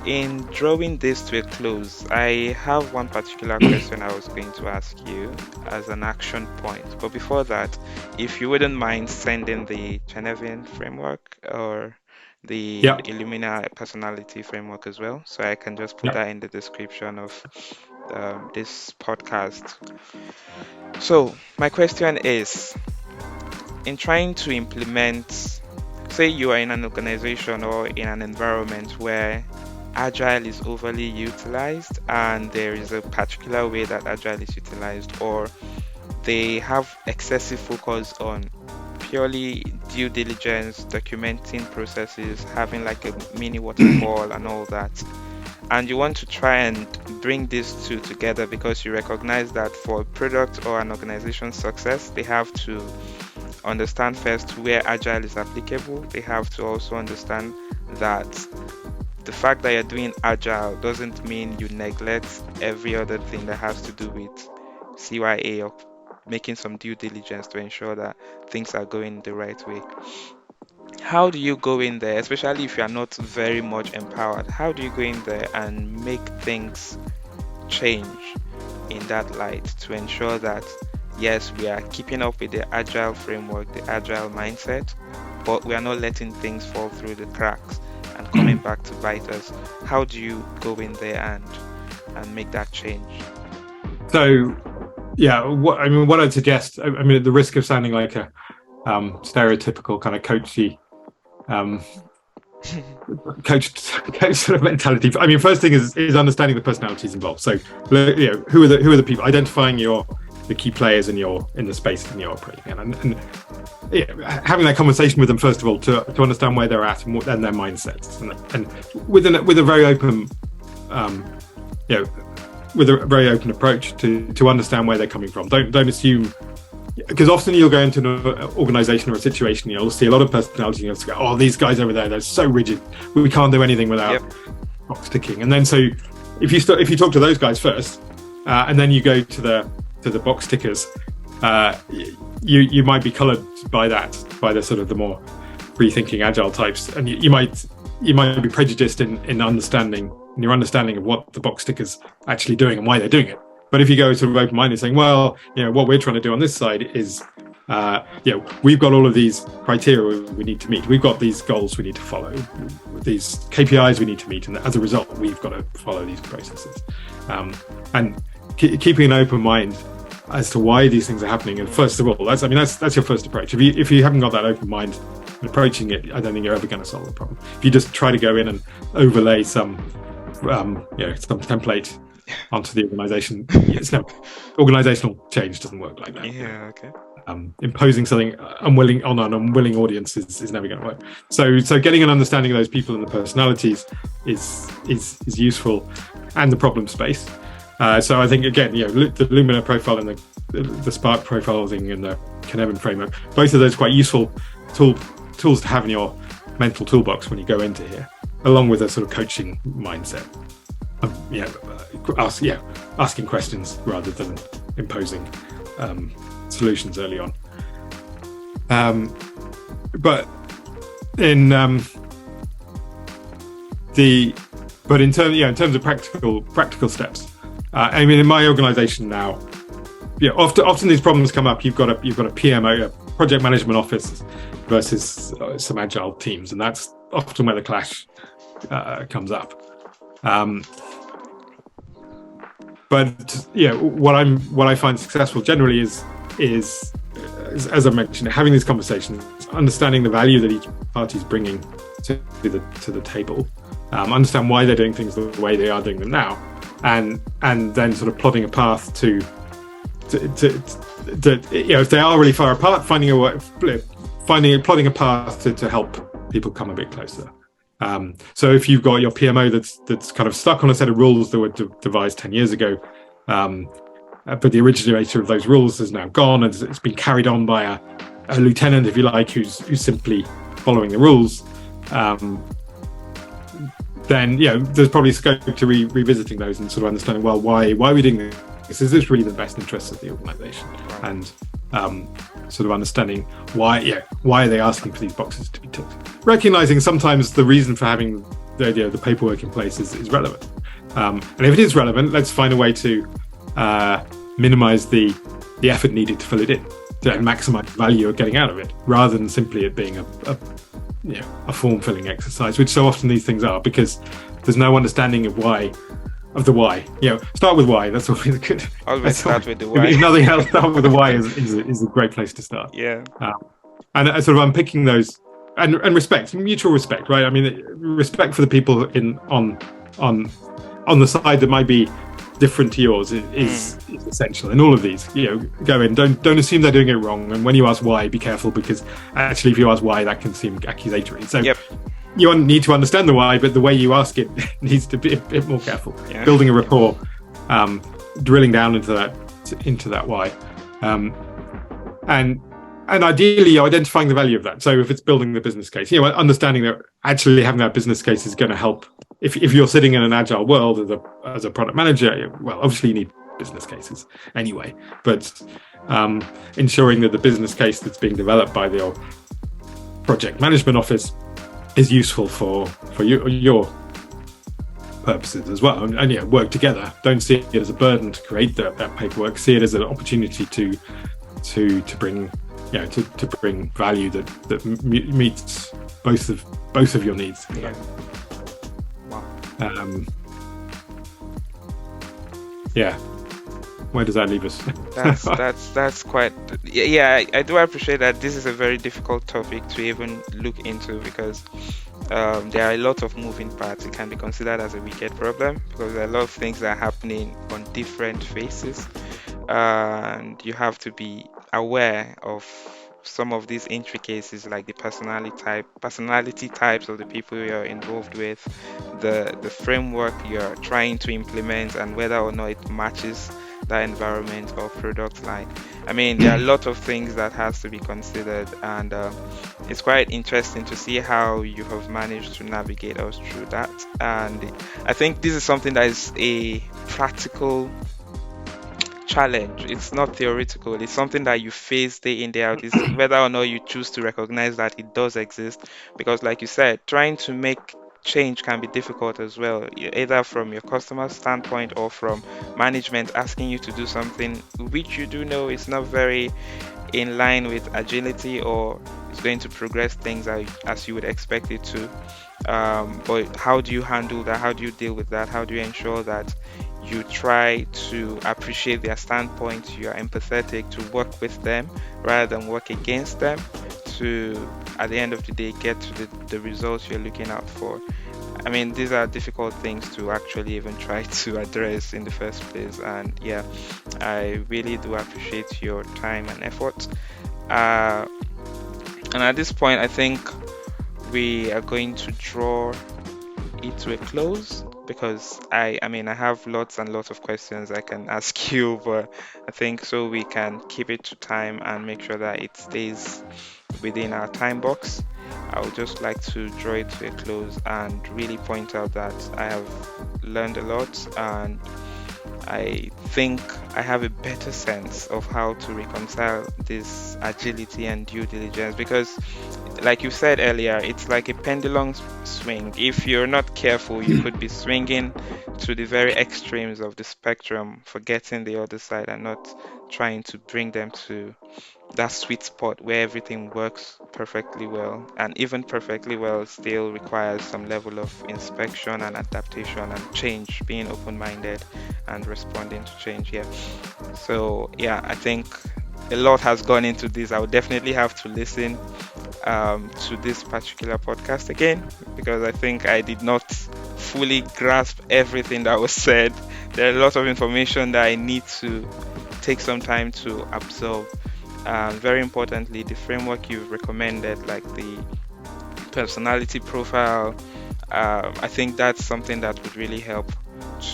In drawing this to a close, I have one particular question I was going to ask you as an action point. But before that, if you wouldn't mind sending the Cynefin framework or the Lumina personality framework as well, so I can just put that in the description of this podcast. So my question is, in trying to implement, say you are in an organization or in an environment where agile is overly utilized and there is a particular way that agile is utilized, or they have excessive focus on purely due diligence, documenting processes, having like a mini waterfall and all that, and you want to try and bring these two together because you recognize that for a product or an organization's success, they have to understand first where agile is applicable. They have to also understand that the fact that you're doing agile doesn't mean you neglect every other thing that has to do with CYA or making some due diligence to ensure that things are going the right way. How do you go in there, especially if you are not very much empowered? How do you go in there and make things change in that light to ensure that, yes, we are keeping up with the agile framework, the agile mindset, but we are not letting things fall through the cracks and coming back to bite us? How do you go in there and make that change? So, what I'd suggest, at the risk of sounding like a stereotypical kind of coachy, coach sort of mentality. First thing is understanding the personalities involved. So, who are the people? Identifying the key players in the space that you're operating in, and having that conversation with them first of all to understand where they're at and their mindsets, and with a very open, with a very open approach to understand where they're coming from. Don't assume, because often you'll go into an organization or a situation, you'll see a lot of personality, and you'll go, oh, these guys over there, they're so rigid, we can't do anything without box ticking. And then so if you talk to those guys first, and then you go to the box tickers, you might be colored by the sort of the more free-thinking agile types, and you might be prejudiced in your understanding of what the box tickers actually doing and why they're doing it. But if you go sort of open-minded, saying, well, what we're trying to do on this side is We've got all of these criteria we need to meet. We've got these goals we need to follow, these KPIs we need to meet, and as a result, we've got to follow these processes. And keeping an open mind as to why these things are happening. And first of all, that's your first approach. If you haven't got that open mind and approaching it, I don't think you're ever going to solve the problem. If you just try to go in and overlay some template onto the organization, organizational change doesn't work like that. Yeah, okay. Imposing something unwilling on an unwilling audience is never going to work. So getting an understanding of those people and the personalities is useful, and the problem space. So I think again, the Lumina profile and the Spark profiling and the Cynefin framework, both of those quite useful tools to have in your mental toolbox when you go into here, along with a sort of coaching mindset. Asking questions rather than imposing solutions early on. But in terms of practical steps, in my organization now, often these problems come up. You've got a PMO, a project management office, versus some agile teams, and that's often where the clash comes up. But what I find successful generally is as I mentioned, having these conversations, understanding the value that each party is bringing to the table, understand why they're doing things the way they are doing them now, and then sort of plotting a path to if they are really far apart, plotting a path to help people come a bit closer. So if you've got your PMO that's kind of stuck on a set of rules that were devised 10 years ago, but the originator of those rules is now gone, and it's been carried on by a lieutenant, if you like, who's simply following the rules, then there's probably scope to revisiting those and sort of understanding, well, why are we doing this? Is this really the best interests of the organisation? And sort of understanding why are they asking for these boxes to be ticked? Recognizing sometimes the reason for having the paperwork in place is relevant, and if it is relevant, let's find a way to minimize the effort needed to fill it in, to maximize the value you're getting out of it, rather than simply it being a form filling exercise, which so often these things are, because there's no understanding of the why. Start with why. That's always good. Always start with the why. If nothing else, start with the why is a great place to start. Yeah. And sort of unpicking those and respect, mutual respect, right? I mean, respect for the people on the side that might be different to yours is essential in all of these. Go in, don't assume they're doing it wrong, and when you ask why, be careful, because actually if you ask why, that can seem accusatory. So you need to understand the why, but the way you ask it needs to be a bit more careful. Building a rapport, drilling down into that why, and ideally identifying the value of that. So if it's building the business case, understanding that actually having that business case is going to help. If you're sitting in an agile world as a product manager, well, obviously you need business cases anyway, but ensuring that the business case that's being developed by your project management office is useful for your purposes as well, and work together. Don't see it as a burden to create that paperwork. See it as an opportunity to bring to bring value that meets both of your needs. Where does that leave us? That's quite. I do appreciate that. This is a very difficult topic to even look into, because there are a lot of moving parts. It can be considered as a wicked problem, because there are a lot of things that are happening on different phases, and you have to be aware of some of these intricacies, like the personality types of the people you're involved with, the framework you're trying to implement, and whether or not it matches that environment or product line. I mean, there are a lot of things that has to be considered, and it's quite interesting to see how you have managed to navigate us through that. And I think this is something that is a practical challenge. It's not theoretical. It's something that you face day in, day out. It's whether or not you choose to recognize that it does exist, because like you said, trying to make change can be difficult as well, either from your customer standpoint or from management asking you to do something which you do know is not very in line with agility, or it's going to progress things as you would expect it to. But how do you handle that? How do you deal with that? How do you ensure that you try to appreciate their standpoint, you are empathetic to work with them rather than work against them, to at the end of the day get to the results you're looking out for? I mean, these are difficult things to actually even try to address in the first place. And yeah, I really do appreciate your time and effort. Uh, and at this point, I think we are going to draw it to a close, because I mean, I have lots and lots of questions I can ask you, but I think so we can keep it to time and make sure that it stays within our time box. I would just like to draw it to a close and really point out that I have learned a lot, and I think I have a better sense of how to reconcile this agility and due diligence, because, like you said earlier, it's like a pendulum swing. If you're not careful, you could be swinging to the very extremes of the spectrum, forgetting the other side and not trying to bring them to that sweet spot where everything works perfectly well. And even perfectly well still requires some level of inspection and adaptation and change, being open-minded and responding to change. Yeah. So yeah, I think a lot has gone into this. I would definitely have to listen to this particular podcast again, because I think I did not fully grasp everything that was said. There are a lot of information that I need to take some time to absorb. Very importantly, the framework you've recommended, like the personality profile, I think that's something that would really help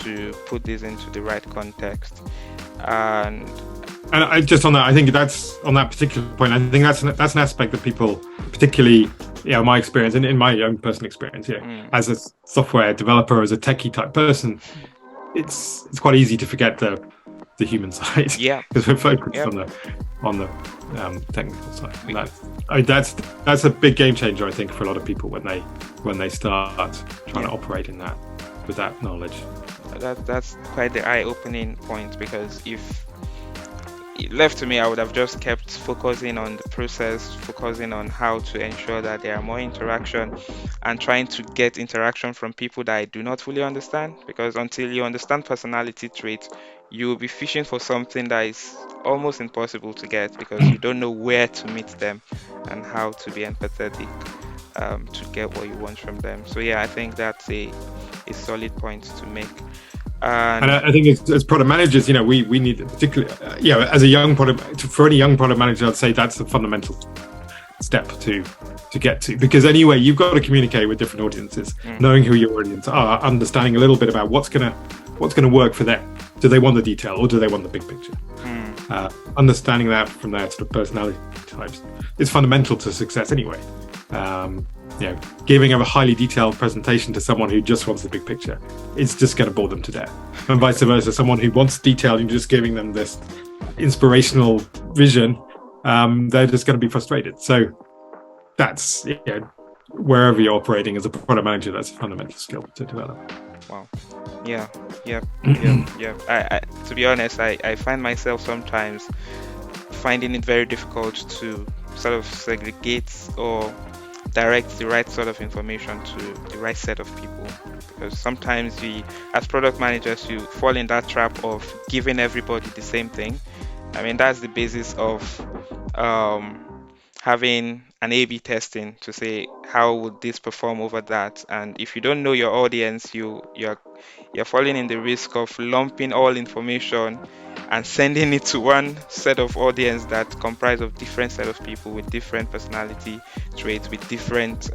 to put this into the right context. And And I just on that, I think that's on that particular point. I think that's an aspect that people, particularly, my experience and in my own personal experience, as a software developer, as a techie type person, it's quite easy to forget the human side, yeah, because we're focused yeah, on the technical side. And that's a big game changer, I think, for a lot of people when they start trying to operate in that with that knowledge. that's quite the eye-opening point, because if it left to me, I would have just kept focusing on the process, focusing on how to ensure that there are more interaction, and trying to get interaction from people that I do not fully understand. Because until you understand personality traits, you will be fishing for something that is almost impossible to get, because you don't know where to meet them and how to be empathetic to get what you want from them. So yeah, I think that's a solid point to make. And And I think as product managers, we need particularly, as a young product, for any young product manager, I'd say that's a fundamental step to get to, because anyway, you've got to communicate with different audiences, knowing who your audience are, understanding a little bit about what's gonna work for them. Do they want the detail or do they want the big picture? Understanding that from their sort of personality types is fundamental to success anyway. Giving a highly detailed presentation to someone who just wants the big picture, it's just going to bore them to death. And vice versa, someone who wants detail, you're just giving them this inspirational vision, they're just going to be frustrated. So that's, wherever you're operating as a product manager, that's a fundamental skill to develop. wow, yeah, yeah, yeah, yeah. To be honest, I find myself sometimes finding it very difficult to sort of segregate or direct the right sort of information to the right set of people, because sometimes we, as product managers, you fall in that trap of giving everybody the same thing. I mean, that's the basis of having an A/B testing to say how would this perform over that. And if you don't know your audience, you're falling in the risk of lumping all information and sending it to one set of audience that comprise of different set of people with different personality traits, with different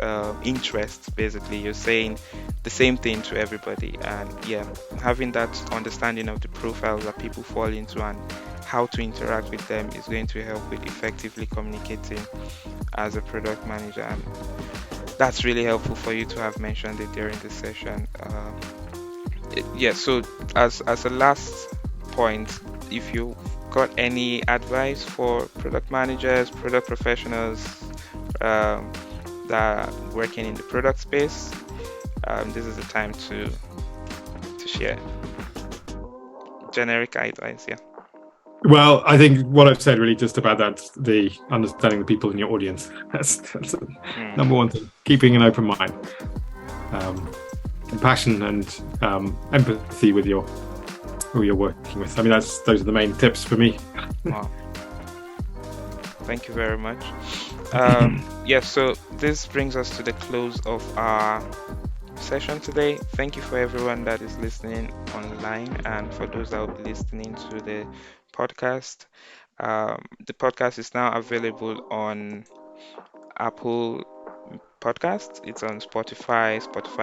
interests. Basically, you're saying the same thing to everybody. And yeah, having that understanding of the profiles that people fall into and how to interact with them is going to help with effectively communicating as a product manager. And that's really helpful for you to have mentioned it during this session. Yeah, so as a last point, if you got any advice for product managers, product professionals that are working in the product space, this is the time to share generic guidelines. Yeah. Well, I think what I've said really just about that, the understanding the people in your audience. That's number one thing. Keeping an open mind, compassion, and empathy with who you're working with. I mean, those are the main tips for me. Wow. Thank you very much. So this brings us to the close of our session today. Thank you for everyone that is listening online and for those that will be listening to the podcast. The podcast is now available on Apple Podcasts. It's on Spotify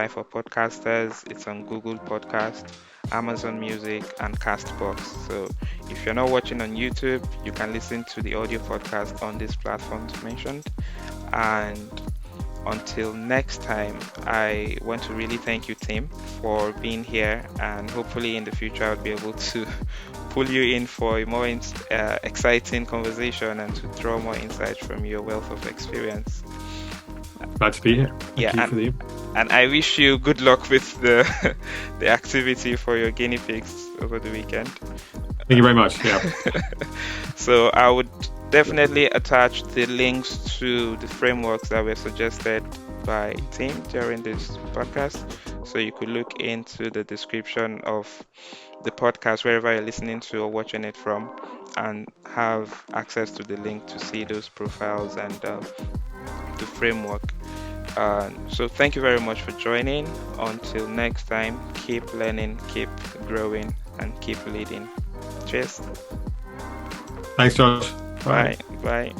for podcasters. It's on Google Podcast, Amazon Music, and Castbox. So if you're not watching on YouTube, you can listen to the audio podcast on these platforms mentioned. And until next time, I want to really thank you, Tim, for being here, and hopefully in the future I'll be able to pull you in for a more exciting conversation and to draw more insights from your wealth of experience. Glad to be here. Thank you and I wish you good luck with the the activity for your guinea pigs over the weekend. Thank you very much. Yeah. So I would definitely attach the links to the frameworks that were suggested by Tim during this podcast. So you could look into the description of the podcast wherever you're listening to or watching it from and have access to the link to see those profiles and the framework. So thank you very much for joining. Until next time, keep learning, keep growing, and keep leading. Cheers. Thanks, Josh. Bye. Bye.